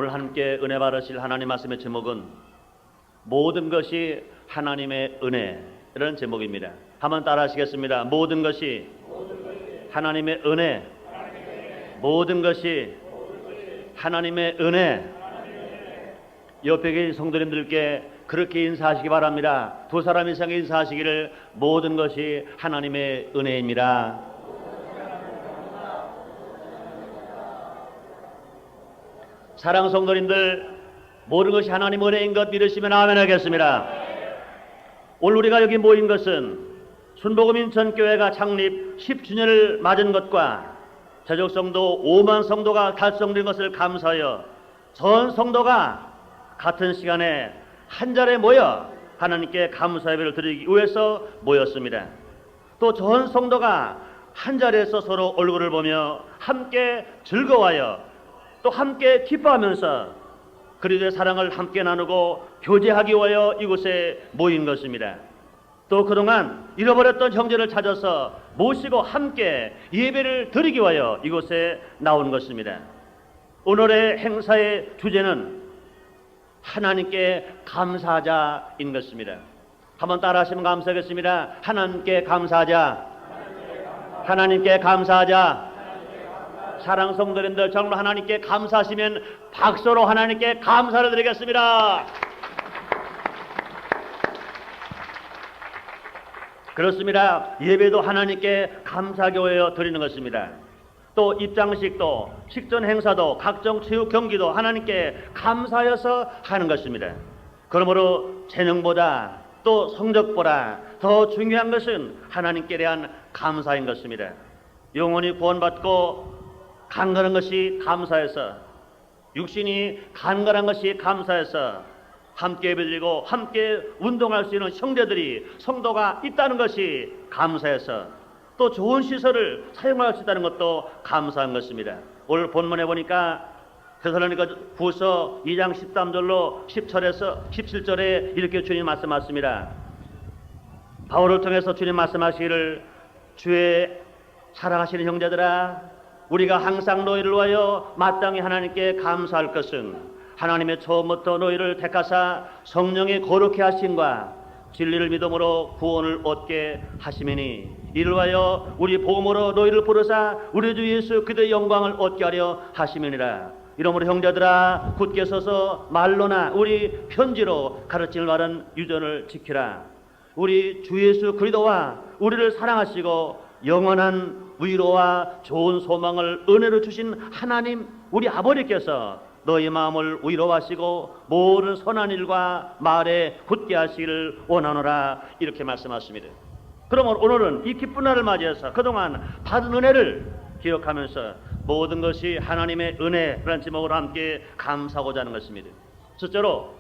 오늘 함께 은혜 받으실 하나님 말씀의 제목은 모든 것이 하나님의 은혜라는 제목입니다. 한번 따라 하시겠습니다. 모든 것이 하나님의 은혜, 모든 것이 하나님의 은혜. 옆에 계신 성도님들께 그렇게 인사하시기 바랍니다. 두 사람 이상의 인사하시기를. 모든 것이 하나님의 은혜입니다. 사랑 성도님들, 모든 것이 하나님 은혜인 것 믿으시면 아멘 하겠습니다. 오늘 우리가 여기 모인 것은 순복음인천교회가 창립 10주년을 맞은 것과 제적 성도 5만 성도가 달성된 것을 감사하여 전 성도가 같은 시간에 한 자리에 모여 하나님께 감사 예배를 드리기 위해서 모였습니다. 또 전 성도가 한 자리에서 서로 얼굴을 보며 함께 즐거워하여 또 함께 기뻐하면서 그리스도의 사랑을 함께 나누고 교제하기 위하여 이곳에 모인 것입니다. 또 그동안 잃어버렸던 형제를 찾아서 모시고 함께 예배를 드리기 위하여 이곳에 나온 것입니다. 오늘의 행사의 주제는 하나님께 감사하자인 것입니다. 한번 따라 하시면 감사하겠습니다. 하나님께 감사하자. 하나님께 감사하자. 사랑 성도님들, 정말 하나님께 감사하시면 박수로 하나님께 감사를 드리겠습니다. 그렇습니다. 예배도 하나님께 감사하기 위하여 드리는 것입니다. 또 입장식도, 식전 행사도, 각종 체육 경기도 하나님께 감사하여서 하는 것입니다. 그러므로 재능보다 또 성적보다 더 중요한 것은 하나님께 대한 감사인 것입니다. 영혼이 구원받고 강건한 것이 감사해서, 육신이 강건한 것이 감사해서 함께 예배드리고 함께 운동할 수 있는 형제들이, 성도가 있다는 것이 감사해서 또 좋은 시설을 사용할 수 있다는 것도 감사한 것입니다. 오늘 본문에 보니까 데살로니가 후서 2장 13절로 10절에서 17절에 이렇게 주님 말씀하십니다. 바울을 통해서 주님 말씀하시기를, 주의 사랑하시는 형제들아, 우리가 항상 너희를 위하여 마땅히 하나님께 감사할 것은 하나님의 처음부터 너희를 택하사 성령의 거룩해 하심과 진리를 믿음으로 구원을 얻게 하심이니, 이를 위하여 우리 복음으로 너희를 부르사 우리 주 예수 그리스도의 영광을 얻게 하려 하심이니라. 이러므로 형제들아, 굳게 서서 말로나 우리 편지로 가르침을 받은 유전을 지키라. 우리 주 예수 그리스도와 우리를 사랑하시고 영원한 위로와 좋은 소망을 은혜로 주신 하나님 우리 아버지께서 너희 마음을 위로하시고 모든 선한 일과 말에 굳게 하시기를 원하노라. 이렇게 말씀하십니다. 그러면 오늘은 이 기쁜 날을 맞이해서 그동안 받은 은혜를 기억하면서 모든 것이 하나님의 은혜라는 제목으로 함께 감사하고자 하는 것입니다. 첫째로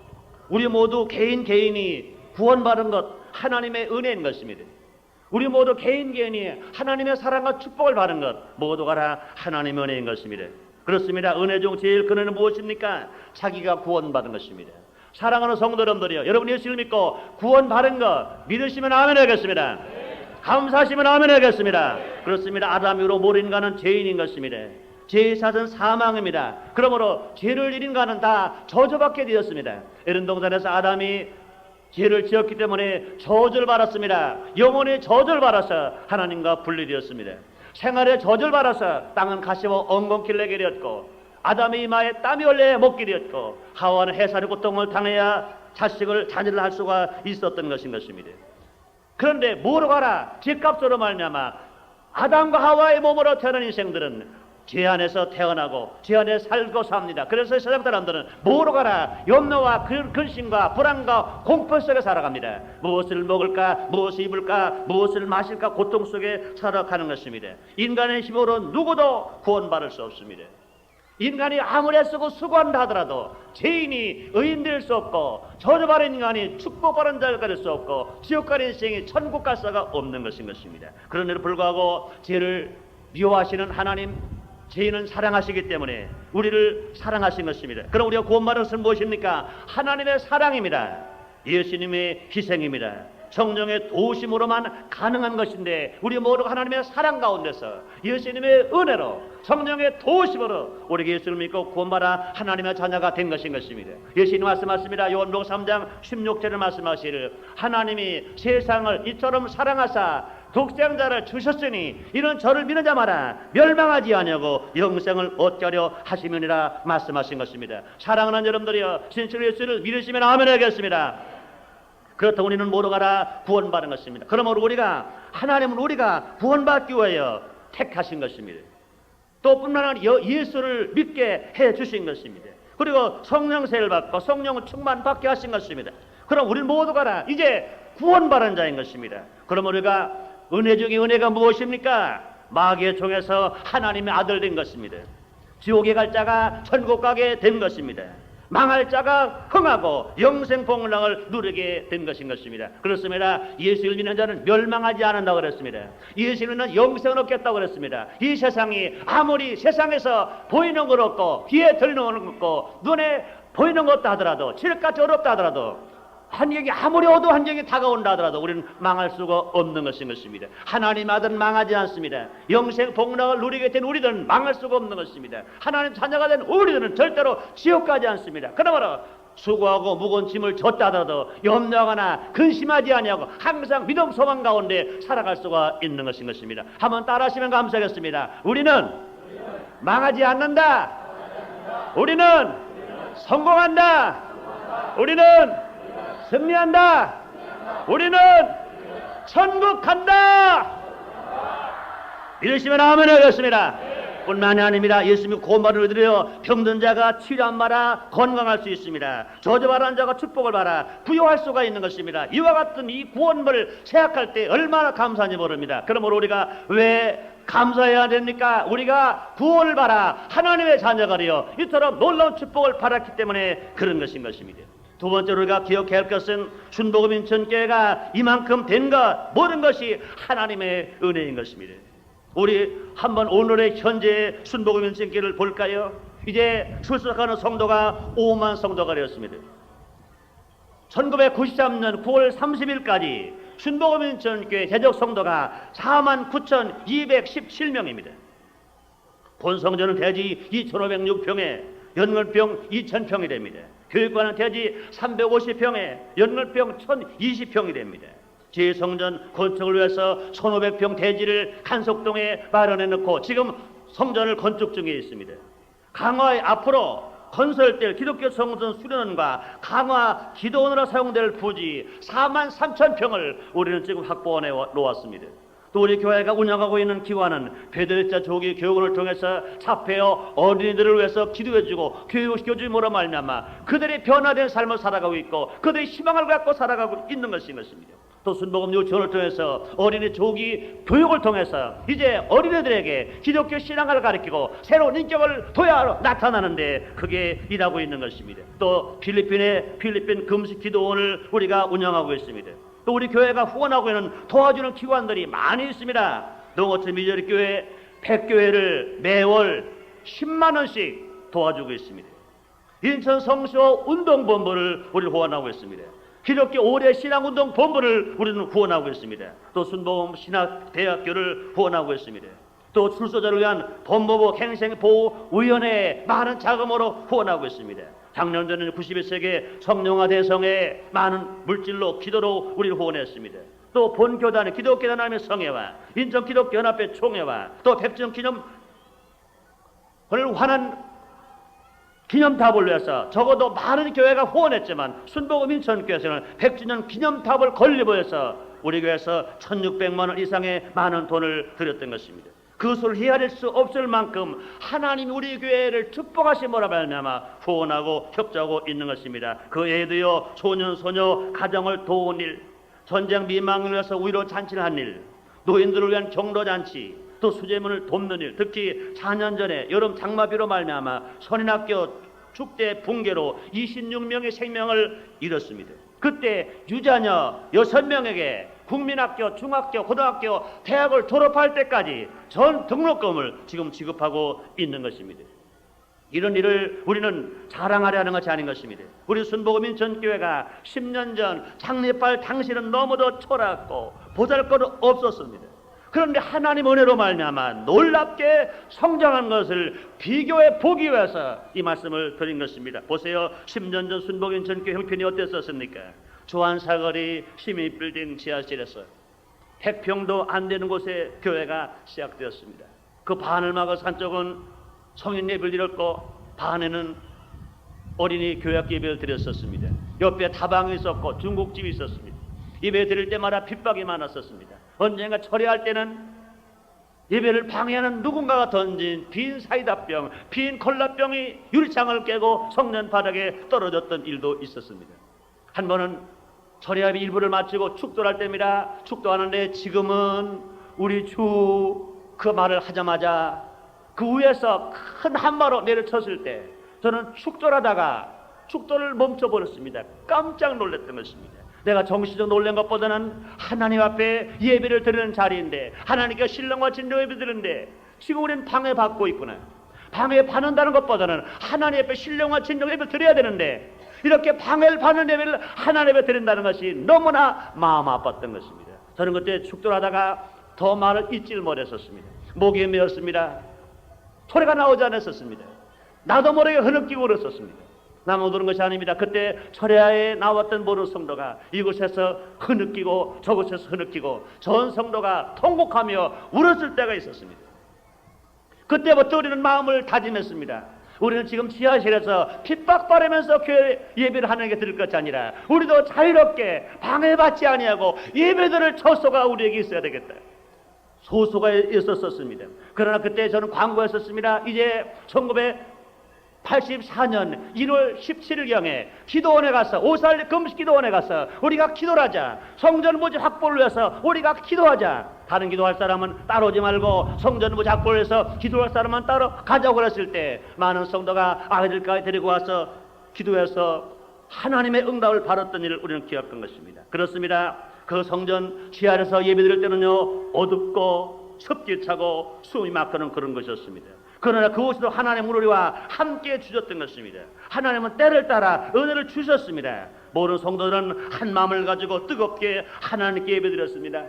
우리 모두 개인이 구원받은 것 하나님의 은혜인 것입니다. 우리 모두 개인이 하나님의 사랑과 축복을 받은 것 모두가 다 하나님의 은혜인 것입니다. 그렇습니다. 은혜 중 제일 큰 은혜는 무엇입니까? 자기가 구원받은 것입니다. 사랑하는 성도 여러분들이요, 여러분 예수를 믿고 구원받은 것 믿으시면 아멘 하겠습니다. 감사하시면 아멘 하겠습니다. 그렇습니다. 아담 이후로 모든 인간은 죄인인 것입니다. 죄의 삭은 사망입니다. 그러므로 죄를 지은 인간은 다 저주받게 되었습니다. 에덴 동산에서 아담이 죄를 지었기 때문에 저주를 받았습니다. 영혼의 저주를 받아서 하나님과 분리되었습니다. 생활의 저주를 받아서 땅은 가시와 엉겅퀴를 내게 되었고, 아담의 이마에 땀이 흘려 먹게 되었고, 하와는 해살의 고통을 당해야 자녀를 할 수가 있었던 것입니다. 그런데 뭐로 가라? 죄값으로 말미암아 아담과 하와의 몸으로 태어난 인생들은 죄 안에서 태어나고 죄 안에 살고 삽니다. 그래서 세상 사람들은 뭐로 가라? 염려와 근심과 불안과 공포 속에 살아갑니다. 무엇을 먹을까? 무엇을 입을까? 무엇을 마실까? 고통 속에 살아가는 것입니다. 인간의 힘으로 누구도 구원받을 수 없습니다. 인간이 아무리 애쓰고 수고한다 하더라도 죄인이 의인 될 수 없고, 저주받은 인간이 축복받은 자가 될 수 없고, 지옥 가는 인생이 천국 갈 수가 없는 것입니다. 그런데도 불구하고 죄를 미워하시는 하나님, 죄인은 사랑하시기 때문에 우리를 사랑하신 것입니다. 그럼 우리가 구원받은 것은 무엇입니까? 하나님의 사랑입니다. 예수님의 희생입니다. 성령의 도우심으로만 가능한 것인데, 우리 모두가 하나님의 사랑 가운데서 예수님의 은혜로 성령의 도우심으로 우리 예수를 믿고 구원받아 하나님의 자녀가 된 것인 것입니다. 예수님 말씀하십니다. 요한복음 3장 16절을 말씀하시기를 하나님이 세상을 이처럼 사랑하사 독생자를 주셨으니 이는 저를 믿는 자마다 멸망하지 아니하고 영생을 얻게 하려 하심이니라 말씀하신 것입니다. 사랑하는 여러분들이여, 진실로 예수를 믿으시면 아멘 하겠습니다. 그렇다고 우리는 모두가 다 구원받은 것입니다. 그러므로 하나님은 우리가 구원받기 위하여 택하신 것입니다. 또 뿐만 아니라 예수를 믿게 해 주신 것입니다. 그리고 성령세를 받고 성령을 충만받게 하신 것입니다. 그럼 우리 모두가 다 이제 구원받은 자인 것입니다. 그럼 우리가 은혜 중에 은혜가 무엇입니까? 마귀의 종에서 하나님의 아들 된 것입니다. 지옥에 갈 자가 천국 가게 된 것입니다. 망할 자가 흥하고 영생 복락을 누리게 된 것인 것입니다. 그렇습니다. 예수를 믿는 자는 멸망하지 않는다고 그랬습니다. 예수를 믿는 영생을 얻겠다고 그랬습니다. 이 세상이 아무리 세상에서 보이는 것 없고 귀에 들리는 것 없고 눈에 보이는 것도 하더라도 칠같이 어렵다 하더라도 환경이 아무리 어두운 환경이 다가온다 하더라도 우리는 망할 수가 없는 것인 것입니다. 하나님 아들은 망하지 않습니다. 영생 복락을 누리게 된 우리들은 망할 수가 없는 것입니다. 하나님 자녀가 된 우리들은 절대로 지옥 가지 않습니다. 그러므로 수고하고 무거운 짐을 졌다 하더라도 염려하거나 근심하지 아니하고 항상 믿음 소망 가운데 살아갈 수가 있는 것인 것입니다. 한번 따라하시면 감사하겠습니다. 우리는 망하지 않는다. 우리는 성공한다. 우리는 승리한다. 우리는 천국 간다. 믿으시면 아멘 하겠습니다. 뿐만이 아닙니다. 예수님이 구원받은 이들이여 병든 자가 치료한 바라 건강할 수 있습니다. 저주받은 자가 축복을 받아 부여할 수가 있는 것입니다. 이와 같은 이 구원을 생각할 때 얼마나 감사한지 모릅니다. 그러므로 우리가 왜 감사해야 됩니까? 우리가 구원을 받아 하나님의 자녀가 되어 이처럼 놀라운 축복을 받았기 때문에 그런 것인 것입니다. 두 번째로 우리가 기억해야 할 것은 순복음 인천교회가 이만큼 된 것, 모든 것이 하나님의 은혜인 것입니다. 우리 한번 오늘의 현재의 순복음 인천교회를 볼까요? 이제 출석하는 성도가 5만 성도가 되었습니다. 1993년 9월 30일까지 순복음 인천교회 대적 성도가 49,217명입니다. 본성전은 대지 2,506평에 연골병 2,000평이 됩니다. 교육관은 대지 350평에 연골병 1,020평이 됩니다. 제 성전 건축을 위해서 1,500평 대지를 간석동에 마련해 놓고 지금 성전을 건축 중에 있습니다. 강화의 앞으로 건설될 기독교 성전 수련원과 강화 기도원으로 사용될 부지 43,000평을 우리는 지금 확보해 놓았습니다. 또 우리 교회가 운영하고 있는 기관은 배들자 조기 교육을 통해서 사폐어 어린이들을 위해서 기도해주고 교육시켜주므로 말미암아 그들이 변화된 삶을 살아가고 있고 그들이 희망을 갖고 살아가고 있는 것입니다. 또 순복음 유치원을 통해서 어린이 조기 교육을 통해서 이제 어린이들에게 기독교 신앙을 가르치고 새로운 인격을 도야로 나타나는데 그게 일하고 있는 것입니다. 또 필리핀 금식 기도원을 우리가 운영하고 있습니다. 또 우리 교회가 후원하고 있는 도와주는 기관들이 많이 있습니다. 농어촌 미저리 교회 100교회를 매월 10만 원씩 도와주고 있습니다. 인천 성서 운동본부를 우리 후원하고 있습니다. 기독교 5대 신앙운동본부를 우리는 후원하고 있습니다. 또 순복음 신학대학교를 후원하고 있습니다. 또 출소자를 위한 법무부 행생보호위원회에 많은 자금으로 후원하고 있습니다. 작년에는 91세기 성령화 대성에 많은 물질로 기도로 우리를 후원했습니다. 또 본교단의 기독교단 하나님의 성회와 인천 기독교연합회 총회와 또 100주년 기념을 환한 기념탑을 위해서 적어도 많은 교회가 후원했지만 순복음 인천교회에서는 100주년 기념탑을 건립해서 우리 교회에서 1,600만 원 이상의 많은 돈을 들였던 것입니다. 그것을 헤아릴 수 없을 만큼 하나님이 우리 교회를 축복하심으로 말미암아 후원하고 협조하고 있는 것입니다. 그 외에도요, 소년 소녀 가정을 도운 일, 전쟁 미망을 위해서 위로 잔치를 한 일, 노인들을 위한 경로 잔치, 또 수재문을 돕는 일, 특히 4년 전에 여름 장마비로 말미암아 선인학교 축대 붕괴로 26명의 생명을 잃었습니다. 그때 유자녀 6명에게 국민학교, 중학교, 고등학교, 대학을 졸업할 때까지 전 등록금을 지금 지급하고 있는 것입니다. 이런 일을 우리는 자랑하려 하는 것이 아닌 것입니다. 우리 순복음인 전교회가 10년 전 장례발 당시는 너무도 초라했고 보잘것 없었습니다. 그런데 하나님 은혜로 말미암아 놀랍게 성장한 것을 비교해 보기 위해서 이 말씀을 드린 것입니다. 보세요. 10년 전 순복음 전교회 형편이 어땠었습니까? 조한사거리 시민빌딩 지하실에서 100평도 안 되는 곳에 교회가 시작되었습니다. 그 반을 막아서 한쪽은 성인 예배를 드렸고 반에는 어린이 교역 예배를 드렸었습니다. 옆에 다방이 있었고 중국집이 있었습니다. 예배 드릴 때마다 핍박이 많았었습니다. 언젠가 철회할 때는 예배를 방해하는 누군가가 던진 빈 사이다병, 빈 콜라병이 유리창을 깨고 성전 바닥에 떨어졌던 일도 있었습니다. 한 번은 철회합의 일부를 마치고 축도를 할 때입니다. 축도하는데 지금은 우리 주 그 말을 하자마자 그 위에서 큰 한마로 내려쳤을 때 저는 축도를 하다가 축도를 멈춰버렸습니다. 깜짝 놀랐던 것입니다. 내가 정신적 놀란 것보다는 하나님 앞에 예배를 드리는 자리인데 하나님께 신령과 진정 예배 드리는데 지금 우리는 방해받고 있구나. 방해받는다는 것보다는 하나님 앞에 신령과 진정 예배 드려야 되는데 이렇게 방해를 받는 예배를 하나님 앞에 드린다는 것이 너무나 마음 아팠던 것입니다. 저는 그때 축도를 하다가 더 말을 잊지를 못했었습니다. 목이 메었습니다. 소리가 나오지 않았었습니다. 나도 모르게 흐느끼고 그랬었습니다. 나만 그런 것이 아닙니다. 그때 철야에 나왔던 모든 성도가 이곳에서 흐느끼고 저곳에서 흐느끼고 전 성도가 통곡하며 울었을 때가 있었습니다. 그때부터 우리는 마음을 다짐했습니다. 우리는 지금 지하실에서 핍박받으면서 교회 예배를 하는 게 될 것이 아니라 우리도 자유롭게 방해받지 아니하고 예배드릴 처소가 우리에게 있어야 되겠다. 소수가 있었습니다. 그러나 그때 저는 광고했었습니다. 이제 1984년 1월 17일경에 기도원에 가서 오살리 금식기도원에 가서 우리가 기도를 하자. 성전부지 확보를 위해서 우리가 기도하자. 다른 기도할 사람은 따로 오지 말고 성전부지 확보를 해서 기도할 사람은 따로 가자고 그랬을 때 많은 성도가 아이들까지 데리고 와서 기도해서 하나님의 응답을 받았던 일을 우리는 기억한 것입니다. 그렇습니다. 그 성전 지하에서 예배드릴 때는요 어둡고 습기 차고 숨이 막히는 그런 것이었습니다. 그러나 그곳에도 하나님은 우리와 함께 주셨던 것입니다. 하나님은 때를 따라 은혜를 주셨습니다. 모든 성도들은 한 마음을 가지고 뜨겁게 하나님께 예배드렸습니다.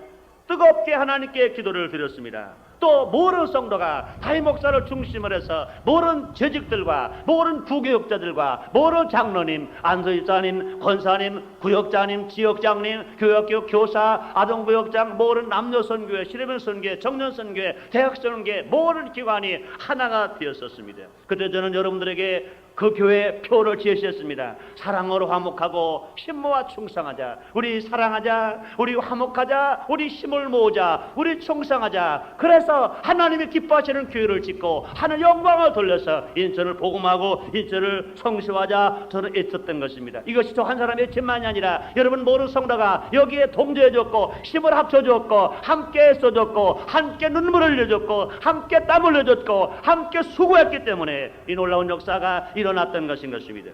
뜨겁게 하나님께 기도를 드렸습니다. 또 모든 성도가 담임 목사를 중심으로 해서 모든 재직들과 모든 부교육자들과 모든 장로님, 안수집사님, 권사님, 구역장님, 지역장님, 교역교 교사, 아동구역장, 모든 남녀선교회, 시래변선교회, 청년선교회, 대학선교회 모든 기관이 하나가 되었었습니다. 그때 저는 여러분들에게 그 교회 표를 제시했습니다. 사랑으로 화목하고 신모와 충성하자. 우리 사랑하자. 우리 화목하자. 우리 힘을 모으자. 우리 충성하자. 그래서 하나님이 기뻐하시는 교회를 짓고 하늘 영광을 돌려서 인천을 복음하고 인천을 성시하자. 저는 애썼던 것입니다. 이것이 저 한 사람의 애침만이 아니라 여러분 모든 성도가 여기에 동조해줬고 힘을 합쳐줬고 함께 애써줬고 함께 눈물을 흘려줬고 함께 땀 흘려줬고 함께 수고했기 때문에 이 놀라운 역사가 일어났던 것인 것입니다.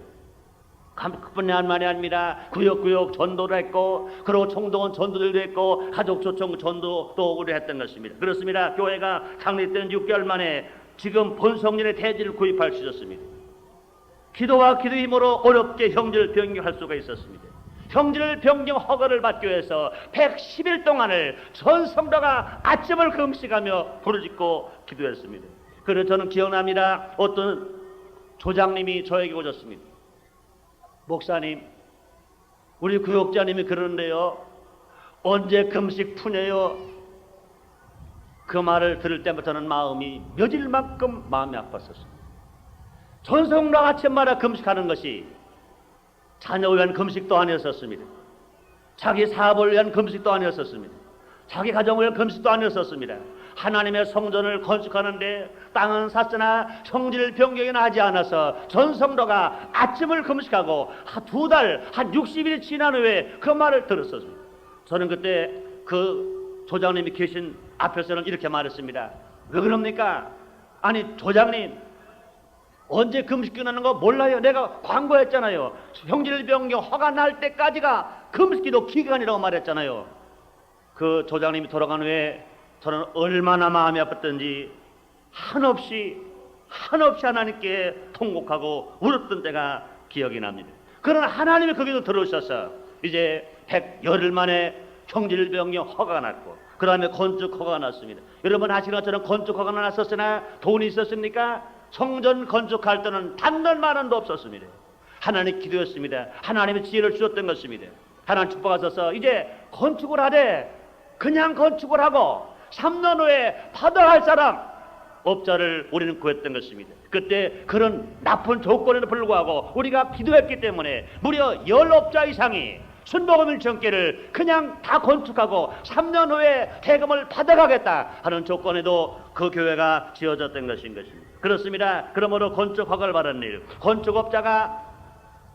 그뿐만 아닙니다. 구역구역 전도를 했고 그리고 총동원 전도들도 했고 가족초청 전도도 우리 했던 것입니다. 그렇습니다. 교회가 창립된 6개월 만에 지금 본성전의 대지를 구입할 수 있었습니다. 기도와 기도 힘으로 어렵게 형제를 변경할 수가 있었습니다. 형제를 변경 허가를 받기 위해서 110일 동안을 전 성도가 아침을 금식하며 부르짖고 기도했습니다. 그래서 저는 기억납니다. 어떤 조장님이 저에게 오셨습니다. 목사님, 우리 구역자님이 그러는데요, 언제 금식 푸냐요? 그 말을 들을 때부터는 마음이 며칠만큼 마음이 아팠었습니다. 전성도 아침마다 금식하는 것이 자녀를 위한 금식도 아니었었습니다. 자기 사업을 위한 금식도 아니었었습니다. 자기 가정을 위한 금식도 아니었었습니다. 하나님의 성전을 건축하는데 땅은 샀으나 성질 변경이 하지 않아서 전 성도가 아침을 금식하고 두 달, 한 60일이 지난 후에 그 말을 들었었습니다. 저는 그때 그 조장님이 계신 앞에서는 이렇게 말했습니다. 왜 그럽니까? 아니 조장님, 언제 금식 끝나는 거 몰라요? 내가 광고했잖아요. 형질 변경 허가 날 때까지가 금식기도 기간이라고 말했잖아요. 그 조장님이 돌아간 후에 저는 얼마나 마음이 아팠던지 한없이 하나님께 통곡하고 울었던 때가 기억이 납니다. 그러나 하나님이 거기도 들어오셔서 이제 100열흘 만에 형질병이 허가가 났고 그 다음에 건축 허가가 났습니다. 여러분 아시는 것처럼 건축 허가가 났었으나 돈이 있었습니까? 성전 건축할 때는 단돈 원도 없었습니다. 하나님 기도였습니다. 하나님의 지혜를 주셨던 것입니다. 하나님 축복하셔서 이제 건축을 하되 그냥 건축을 하고 3년 후에 받아야 할 사람 업자를 우리는 구했던 것입니다. 그때 그런 나쁜 조건에도 불구하고 우리가 기도했기 때문에 무려 10업자 이상이 순복음일천교회를 그냥 다 건축하고 3년 후에 대금을 받아가겠다 하는 조건에도 그 교회가 지어졌던 것인 것입니다. 그렇습니다. 그러므로 건축 허가를 받은 일, 건축업자가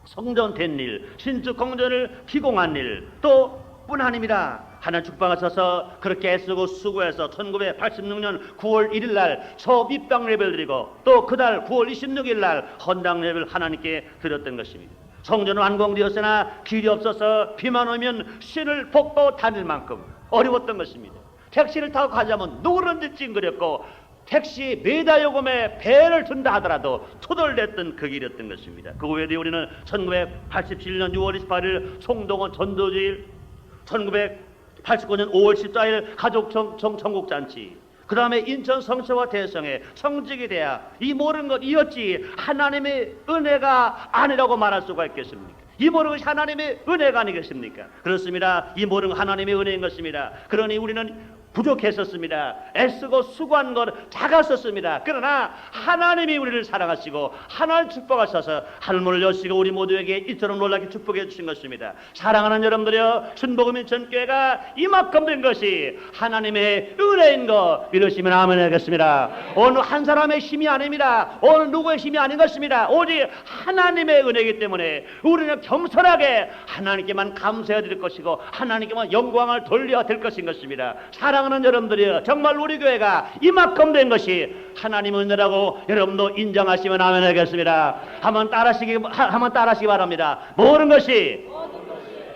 성전된 일, 신축 공전을 기공한 일, 또 뿐 아닙니다. 하나님 축복하셔서 그렇게 애쓰고 수고해서 1986년 9월 1일 날 처음 입당 예배를 드리고 또 그날 9월 26일 날 헌당 예배를 하나님께 드렸던 것입니다. 성전은 완공되었으나 길이 없어서 비만 오면 신을 벗고 다닐 만큼 어려웠던 것입니다. 택시를 타고 가자면 누구든지 찡그렸고 택시 매달 요금에 배를 준다 하더라도 투덜댔던 그 길이었던 것입니다. 그 후에 우리는 1987년 6월 28일 송동원 전도주일, 1989년 5월 14일 가족 천국잔치, 그 다음에 인천 성서와 대성에 성직이 돼야 이 모든 것 이었지 하나님의 은혜가 아니라고 말할 수가 있겠습니까? 이 모든 것이 하나님의 은혜가 아니겠습니까? 그렇습니다. 이 모든 것 하나님의 은혜인 것입니다. 그러니 우리는 부족했었습니다. 애쓰고 수고한 것 작았었습니다. 그러나 하나님이 우리를 사랑하시고 하나님 축복하셔서 하늘문을 여시고 우리 모두에게 이처럼 놀랍게 축복해 주신 것입니다. 사랑하는 여러분들이여, 순복음인천교회가 이만큼 된 것이 하나님의 은혜인 거 믿으시면 아멘 하겠습니다. 어느 한 사람의 힘이 아닙니다. 어느 누구의 힘이 아닌 것입니다. 오직 하나님의 은혜이기 때문에 우리는 겸손하게 하나님께만 감사해야 될 것이고 하나님께만 영광을 돌려야 될 것인 것입니다. 사랑하는 여러분들이여, 정말 우리 교회가 이만큼 된 것이 하나님의 은혜라고 여러분도 인정하시면 아멘 하겠습니다. 한번 따라하시기 바랍니다. 모든 것이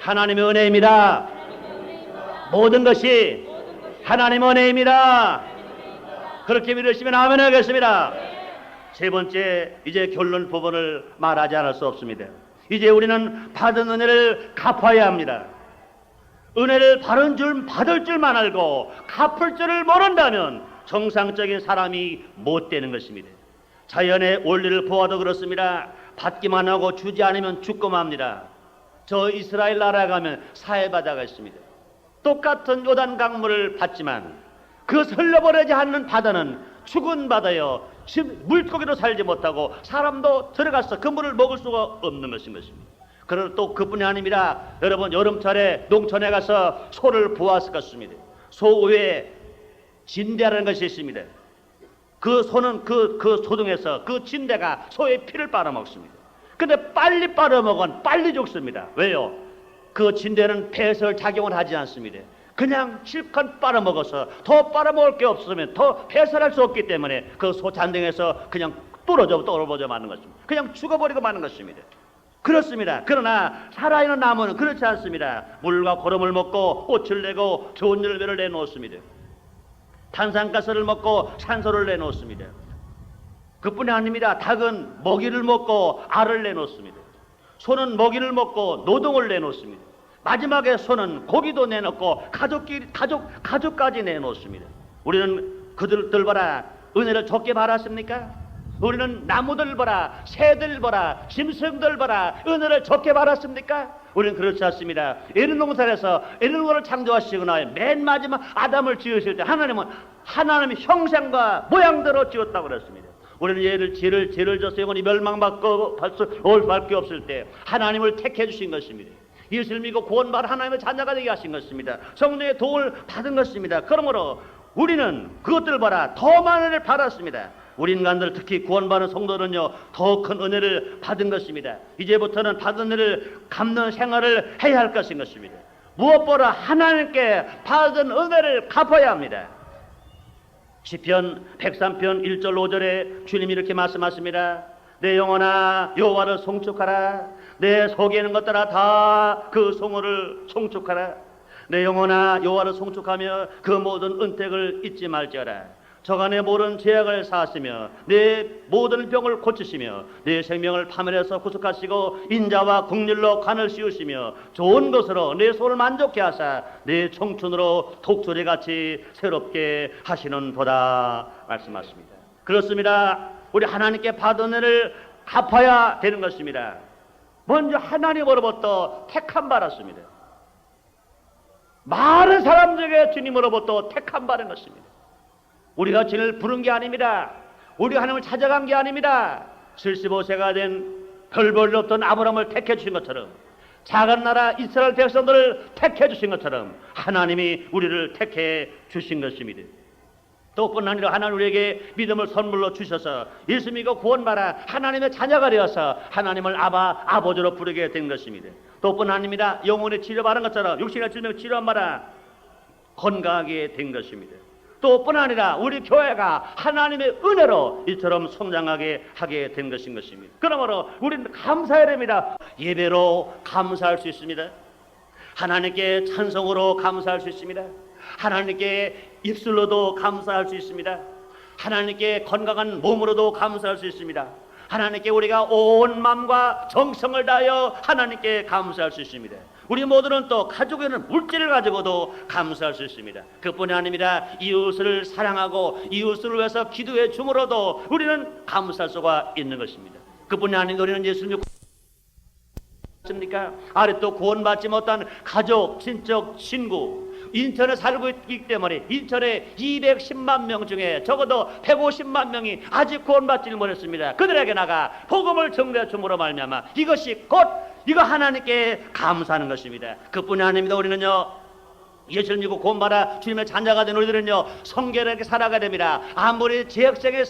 하나님의 은혜입니다. 모든 것이 하나님의 은혜입니다. 그렇게 믿으시면 아멘 하겠습니다. 세 번째, 이제 결론 부분을 말하지 않을 수 없습니다. 이제 우리는 받은 은혜를 갚아야 합니다. 은혜를 받을 줄만 알고 갚을 줄을 모른다면 정상적인 사람이 못 되는 것입니다. 자연의 원리를 보아도 그렇습니다. 받기만 하고 주지 않으면 죽고 맙니다. 저 이스라엘 나라에 가면 사해바다가 있습니다. 똑같은 요단 강물을 받지만 그 흘려버리지 않는 바다는 죽은 바다요, 물고기도 살지 못하고 사람도 들어가서 그 물을 먹을 수가 없는 것입니다. 그러나 또 그뿐이 아닙니다. 여러분, 여름철에 농촌에 가서 소를 보았을 것입니다. 소 위에 진대라는 것이 있습니다. 그 소는 그 소등에서 그 진대가 소의 피를 빨아먹습니다. 근데 빨리 빨아먹으면 빨리 죽습니다. 왜요? 그 진대는 배설 작용을 하지 않습니다. 그냥 실컷 빨아먹어서 더 빨아먹을 게 없으면 더 배설할 수 없기 때문에 그 소 잔등에서 그냥 떨어져 마는 것입니다. 그냥 죽어버리고 마는 것입니다. 그렇습니다. 그러나 살아있는 나무는 그렇지 않습니다. 물과 고름을 먹고 꽃을 내고 좋은 열매를 내놓습니다. 탄산가스를 먹고 산소를 내놓습니다. 그뿐이 아닙니다. 닭은 먹이를 먹고 알을 내놓습니다. 소는 먹이를 먹고 노동을 내놓습니다. 마지막에 소는 고기도 내놓고 가족까지 내놓습니다. 우리는 그들들 봐라, 은혜를 적게 받았습니까? 우리는 나무들 봐라, 새들 봐라, 짐승들 봐라, 은혜를 적게 받았습니까? 우리는 그렇지 않습니다. 에덴 동산에서 에덴을 창조하시거나 맨 마지막 아담을 지으실 때 하나님은 하나님의 형상과 모양대로 지었다고 그랬습니다. 우리는 죄를 져서 영원히 멸망받고 올 수밖에 없을 때 하나님을 택해 주신 것입니다. 예수를 믿고 구원받아 하나님의 자녀가 되게 하신 것입니다. 성령의 도움을 받은 것입니다. 그러므로 우리는 그것들 봐라, 더 많은 은혜를 받았습니다. 우리 인간들, 특히 구원받은 성도는요, 더 큰 은혜를 받은 것입니다. 이제부터는 받은 은혜를 갚는 생활을 해야 할 것인 것입니다. 무엇보다 하나님께 받은 은혜를 갚아야 합니다. 시편 103편 1절 5절에 주님이 이렇게 말씀하십니다. 내 영혼아 여호와를 송축하라. 내 속에 있는 것들아 다 그 성호를 송축하라. 내 영혼아 여호와를 송축하며 그 모든 은택을 잊지 말지어라. 저간에 모든 죄악을 사하시며 내 모든 병을 고치시며 내 생명을 파멸해서 구속하시고 인자와 긍휼로 관을 씌우시며 좋은 것으로 내 소를 만족케 하사 내 청춘으로 독수리같이 새롭게 하시는도다 말씀하십니다. 그렇습니다. 우리 하나님께 받은 은혜를 갚아야 되는 것입니다. 먼저 하나님으로부터 택함 받았습니다. 많은 사람 중에 주님으로부터 택함 받은 것입니다. 우리가 주님을 부른 게 아닙니다. 우리가 하나님을 찾아간 게 아닙니다. 75세가 된 별 볼 없던 아브라함을 택해 주신 것처럼, 작은 나라 이스라엘 백성들을 택해 주신 것처럼 하나님이 우리를 택해 주신 것입니다. 또 뿐 아니라 하나님 우리에게 믿음을 선물로 주셔서 예수 믿고 구원받아 하나님의 자녀가 되어서 하나님을 아버지로 부르게 된 것입니다. 또 뿐 아닙니다. 영혼의 치료받은 것처럼 육신의 질병 치료받아 건강하게 된 것입니다. 또 뿐 아니라 우리 교회가 하나님의 은혜로 이처럼 성장하게 하게 된 것인 것입니다. 그러므로 우리는 감사해야 됩니다. 예배로 감사할 수 있습니다. 하나님께 찬송으로 감사할 수 있습니다. 하나님께 입술로도 감사할 수 있습니다. 하나님께 건강한 몸으로도 감사할 수 있습니다. 하나님께 우리가 온 마음과 정성을 다하여 하나님께 감사할 수 있습니다. 우리 모두는 또 가지고 있는 물질을 가지고도 감사할 수 있습니다. 그뿐이 아닙니다. 이웃을 사랑하고 이웃을 위해서 기도해 줌으로도 우리는 감사할 수가 있는 것입니다. 그뿐이 아닌 우리는 예수님 습니까? 아직도 구원받지 못한 가족, 친척, 친구 인천에 살고 있기 때문에 인천에 210만 명 중에 적어도 150만 명이 아직 구원받지를 못했습니다. 그들에게 나가 복음을 전해 줌으로 말미암아 이것이 곧 이거 하나님께 감사하는 것입니다. 그뿐이 아닙니다. 우리는요 예수를 믿고 구원받아 주님의 자녀가 된 우리들은요 성결하게 살아가야 됩니다. 아무리 죄악성에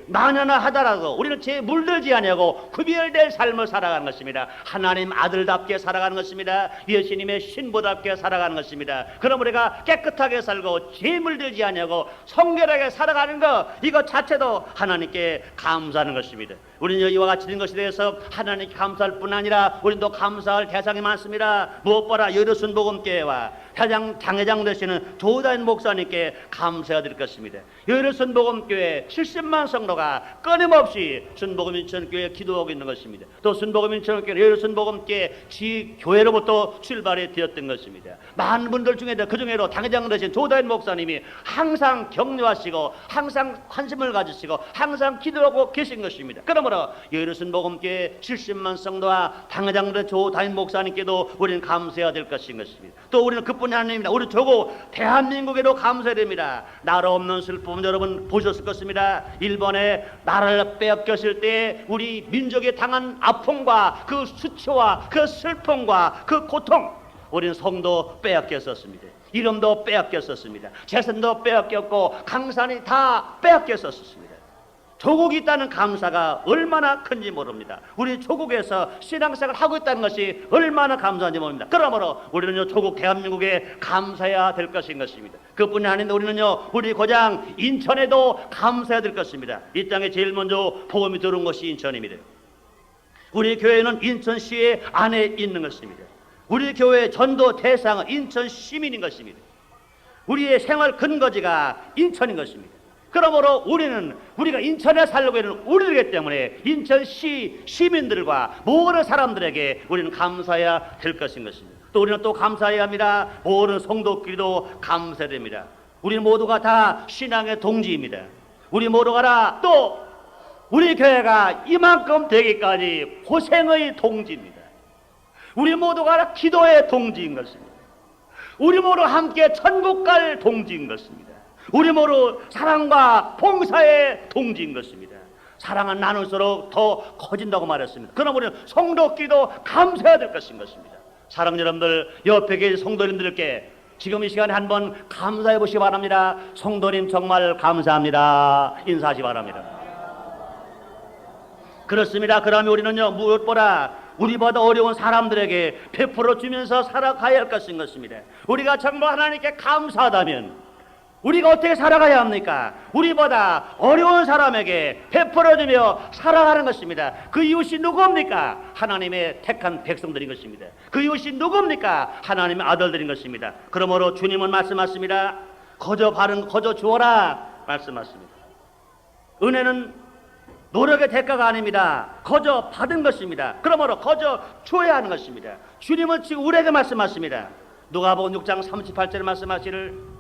만연하 하더라도 우리는 죄에 물들지 아니하고 구별될 삶을 살아가는 것입니다. 하나님 아들답게 살아가는 것입니다. 예수님의 신부답게 살아가는 것입니다. 그럼 우리가 깨끗하게 살고 죄에 물들지 아니하고 성결하게 살아가는 것 이것 자체도 하나님께 감사하는 것입니다. 우리는 이와 같이 된 것에 대해서 하나님께 감사할 뿐 아니라 우리는 또 감사할 대상이 많습니다. 무엇보다 여르순 복음교회와 장회장 되시는 조다인 목사님께 감사해야 될 것입니다. 여르순 복음교회 70만 성도가 끊임없이 순복음 인천교회에 기도하고 있는 것입니다. 또 순복음 인천교회 여르순 복음교회 지교회로부터 출발이 되었던 것입니다. 많은 분들 중에도 그 중에도 장회장 되신 조다인 목사님이 항상 격려하시고 항상 관심을 가지시고 항상 기도하고 계신 것입니다. 그러므로 여르순 복음교회 70만 성도와 장회장 된 조다인 목사님께도 우리는 감사해야 될 것인 것입니다. 또 우리는 그뿐이 아닙니다. 우리 조국 대한민국에도 감사해야 됩니다. 나라 없는 슬픔 여러분 보셨을 것입니다. 일본에 나라를 빼앗겼을 때 우리 민족이 당한 아픔과 그 수치와 그 슬픔과 그 고통 우리는 성도 빼앗겼었습니다. 이름도 빼앗겼었습니다. 재산도 빼앗겼고 강산이 다 빼앗겼었습니다. 조국이 있다는 감사가 얼마나 큰지 모릅니다. 우리 조국에서 신앙생활을 하고 있다는 것이 얼마나 감사한지 모릅니다. 그러므로 우리는요 조국 대한민국에 감사해야 될 것인 것입니다. 그뿐이 아닌데 우리는요 우리 고장 인천에도 감사해야 될 것입니다. 이 땅에 제일 먼저 복음이 들어온 것이 인천입니다. 우리 교회는 인천시의 안에 있는 것입니다. 우리 교회의 전도 대상은 인천 시민인 것입니다. 우리의 생활 근거지가 인천인 것입니다. 그러므로 우리가 인천에 살고 있는 우리들이기 때문에 인천시 시민들과 모든 사람들에게 우리는 감사해야 될 것인 것입니다. 또 우리는 또 감사해야 합니다. 모든 성도끼리도 감사해야 됩니다. 우리 모두가 다 신앙의 동지입니다. 우리 모두가 다 또 우리 교회가 이만큼 되기까지 고생의 동지입니다. 우리 모두가 다 기도의 동지인 것입니다. 우리 모두 함께 천국 갈 동지인 것입니다. 우리 모두 사랑과 봉사의 동지인 것입니다. 사랑은 나눌수록 더 커진다고 말했습니다. 그럼 우리는 성도끼리도 감사해야 될 것인 것입니다. 사랑 여러분들 옆에 계신 성도님들께 지금 이 시간에 한번 감사해 보시기 바랍니다. 성도님 정말 감사합니다. 인사하시기 바랍니다. 그렇습니다. 그러면 우리는요 무엇보다 우리보다 어려운 사람들에게 베풀어 주면서 살아가야 할 것인 것입니다. 우리가 정말 하나님께 감사하다면 우리가 어떻게 살아가야 합니까? 우리보다 어려운 사람에게 베풀어주며 살아가는 것입니다. 그 이웃이 누굽니까? 하나님의 택한 백성들인 것입니다. 그 이웃이 누굽니까? 하나님의 아들들인 것입니다. 그러므로 주님은 말씀하십니다. 거저 주어라. 말씀하십니다. 은혜는 노력의 대가가 아닙니다. 거저 받은 것입니다. 그러므로 거저 줘야 하는 것입니다. 주님은 지금 우리에게 말씀하십니다. 누가복음 6장 38절에 말씀하시를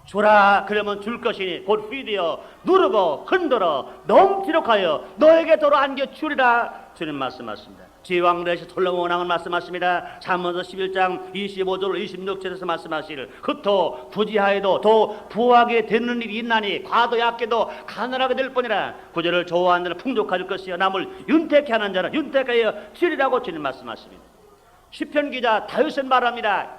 주라 그러면 줄 것이니 곧 휘되어 누르고 흔들어 넘치도록 하여 너에게 도로 안겨 주리라. 주님 말씀하십니다. 지왕래시 솔로몬왕은 말씀하십니다. 잠언서 11장 25절 26절에서 말씀하시를 흩어 부지하여도 더 부하게 되는 일이 있나니 과도 약게도 가난하게 될 뿐이라. 구절을 좋아하는 자는 풍족할 것이요 남을 윤택케 하는 자는 윤택하여 주리라고 주님 말씀하십니다. 시편 기자 다윗은 말합니다.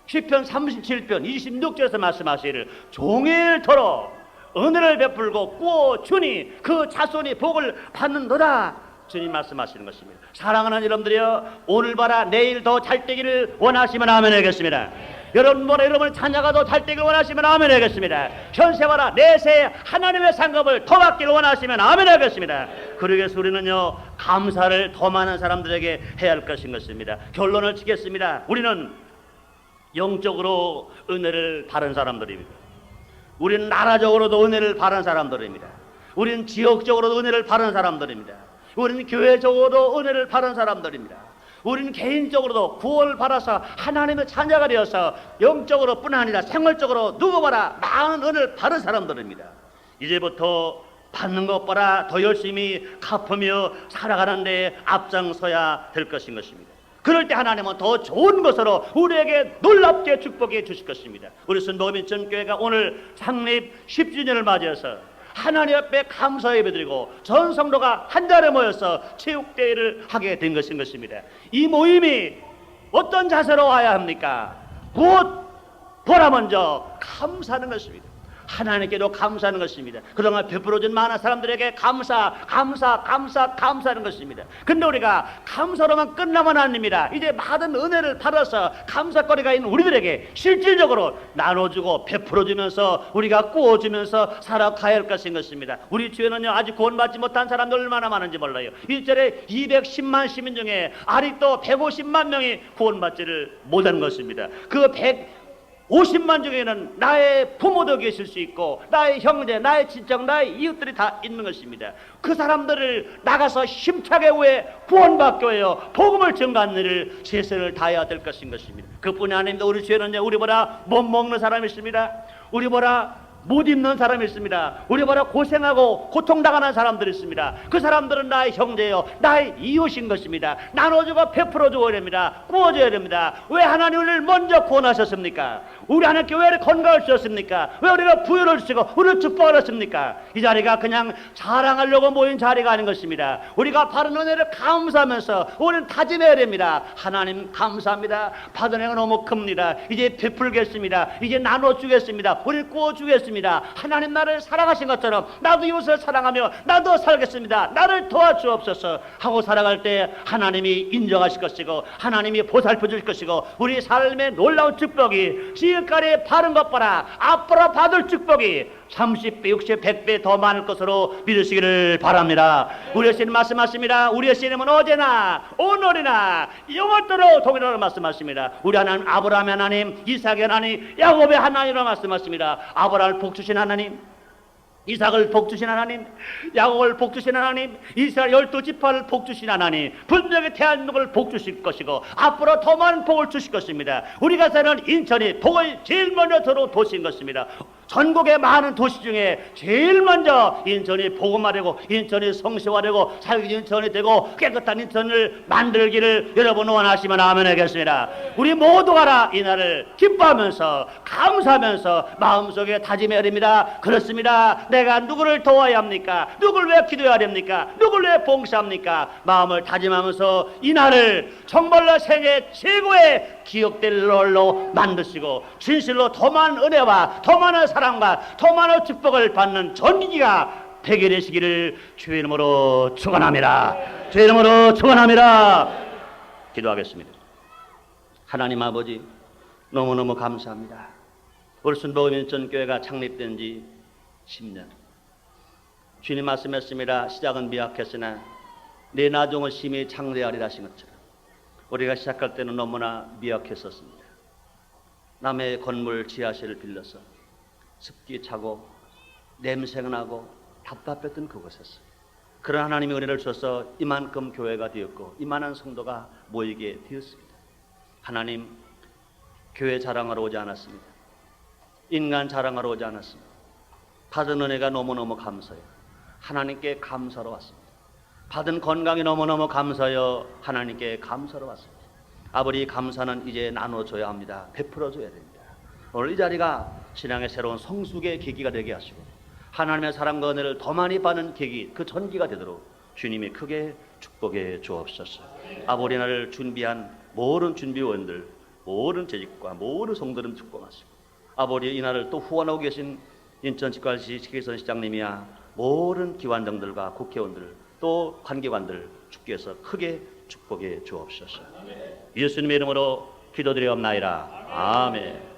시편 37편 26절에서 말씀하시기를 종일토록 은혜를 베풀고 꾸어 주니 그 자손이 복을 받는도다. 주님 말씀하시는 것입니다. 사랑하는 여러분들이여, 오늘 봐라 내일 더 잘 되기를 원하시면 아멘 하겠습니다. 여러분 보라 여러분의 자녀가 더 잘 되기를 원하시면 아멘 하겠습니다. 현세 봐라 내세 하나님의 상급을 더 받기를 원하시면 아멘 하겠습니다. 그러기 위해서 우리는요 감사를 더 많은 사람들에게 해야 할 것인 것입니다. 결론을 짓겠습니다. 우리는 영적으로 은혜를 바른 사람들입니다. 우리는 나라적으로도 은혜를 바른 사람들입니다. 우리는 지역적으로도 은혜를 바른 사람들입니다. 우리는 교회적으로도 은혜를 바른 사람들입니다. 우리는 개인적으로도 구원을 받아서 하나님의 자녀가 되어서 영적으로 뿐 아니라 생활적으로 누구 봐라 많은 은혜를 바른 사람들입니다. 이제부터 받는 것보다 더 열심히 갚으며 살아가는 데 앞장서야 될 것인 것입니다. 그럴 때 하나님은 더 좋은 것으로 우리에게 놀랍게 축복해 주실 것입니다. 우리 순복음인천교회가 오늘 창립 10주년을 맞이해서 하나님 앞에 감사 예배드리고 전 성도가 한 자리에 모여서 체육대회를 하게 된 것인 것입니다. 이 모임이 어떤 자세로 와야 합니까? 곧 보라 먼저 감사하는 것입니다. 하나님께도 감사하는 것입니다. 그동안 베풀어준 많은 사람들에게 감사하는 것입니다. 근데 우리가 감사로만 끝나면 아닙니다. 이제 많은 은혜를 받아서 감사거리가 있는 우리들에게 실질적으로 나눠주고 베풀어주면서 우리가 구워주면서 살아가야 할 것인 것입니다. 우리 주에는요 아직 구원받지 못한 사람들 얼마나 많은지 몰라요. 1절에 210만 시민 중에 아직도 150만 명이 구원받지를 못한 것입니다. 그 50만 중에는 나의 부모도 계실 수 있고 나의 형제, 나의 친척, 나의 이웃들이 다 있는 것입니다. 그 사람들을 나가서 힘차게 왜 구원받게 해요 복음을 증거하는 일을 최선을 다해야 될 것인 것입니다. 그뿐이 아닙니다. 우리 주에는요 우리보다 못 먹는 사람이 있습니다. 우리보다 못 입는 사람이 있습니다. 우리보다 고생하고 고통당하는 사람들이 있습니다. 그 사람들은 나의 형제요 나의 이웃인 것입니다. 나눠주고 베풀어줘야 됩니다. 구워줘야 됩니다. 왜 하나님 우리를 먼저 구원하셨습니까? 우리 하나님께 왜 건강을 주셨습니까? 왜 우리가 부여를 주시고 우리를 축복하셨습니까? 이 자리가 그냥 자랑하려고 모인 자리가 아닌 것입니다. 우리가 받은 은혜를 감사하면서 우리는 다짐해야 됩니다. 하나님 감사합니다. 받은 은혜가 너무 큽니다. 이제 베풀겠습니다. 이제 나눠주겠습니다. 우리를 구워주겠습니다. 하나님 나를 사랑하신 것처럼 나도 이웃을 사랑하며 나도 살겠습니다. 나를 도와주옵소서 하고 살아갈 때 하나님이 인정하실 것이고 하나님이 보살펴 줄 것이고 우리 삶의 놀라운 축복이 지금까지 바른 것보다 앞으로 받을 축복이 30배, 60배, 100배 더 많을 것으로 믿으시기를 바랍니다. 우리 주님 말씀하십니다. 우리 주님은 어제나 오늘이나 영원토록 동일하다고 말씀하십니다. 우리 하나님 아브라함의 하나님, 이삭의 하나님, 야곱의 하나님이라고 말씀하십니다. 아브라함을 복주신 하나님, 이삭을 복주신 하나님, 야곱을 복주신 하나님, 이스라엘 12지파를 복주신 하나님, 분명히 대한민국을 복주실 것이고 앞으로 더 많은 복을 주실 것입니다. 우리가 사는 인천이 복을 제일 먼저 들어온 도시인 것입니다. 전국의 많은 도시 중에 제일 먼저 인천이 복음화되고 인천이 성시화되고 살기 인천이 되고 깨끗한 인천을 만들기를 여러분 원하시면 아멘 하겠습니다. 우리 모두가 이 날을 기뻐하면서 감사하면서 마음속에 다짐해야 됩니다. 그렇습니다. 내가 누구를 도와야 합니까? 누구를 왜 기도해야 됩니까? 누구를 왜 봉사합니까? 마음을 다짐하면서 이 날을 정말로 세계 최고의 기억될 날로 만드시고 진실로 더 많은 은혜와 더 많은 사랑과 더 많은 축복을 받는 전기가 되게 되시기를 주의 이름으로 축원합니다. 주의 이름으로 축원합니다. 기도하겠습니다. 하나님 아버지 너무너무 감사합니다. 우리 순복음인천교회가 창립된 지 10년 주님 말씀했습니다. 시작은 미약했으나 내 나중은 심히 창대하리라 하신 것처럼 우리가 시작할 때는 너무나 미약했었습니다. 남의 건물 지하실을 빌려서 습기 차고 냄새가 나고 답답했던 그곳에서 그런 하나님의 은혜를 주셔서 이만큼 교회가 되었고 이만한 성도가 모이게 되었습니다. 하나님, 교회 자랑하러 오지 않았습니다. 인간 자랑하러 오지 않았습니다. 받은 은혜가 너무너무 감사해요. 하나님께 감사로 왔습니다. 받은 건강이 너무너무 감사해요. 하나님께 감사로 왔습니다. 아버지, 감사는 이제 나눠줘야 합니다. 베풀어줘야 됩니다. 오늘 이 자리가 신앙의 새로운 성숙의 계기가 되게 하시고 하나님의 사랑과 은혜를 더 많이 받는 계기, 그 전기가 되도록 주님이 크게 축복해 주옵소서. 아버지, 나를 준비한 모든 준비원들, 모든 재직과 모든 성도들 축복하시고 아버지, 이날을 또 후원하고 계신 인천치과시 식기선 시장님이야 모든 기관장들과 국회의원들 또 관계관들 주께서 크게 축복해 주옵소서. 예수님의 이름으로 기도드리옵나이다. 아멘.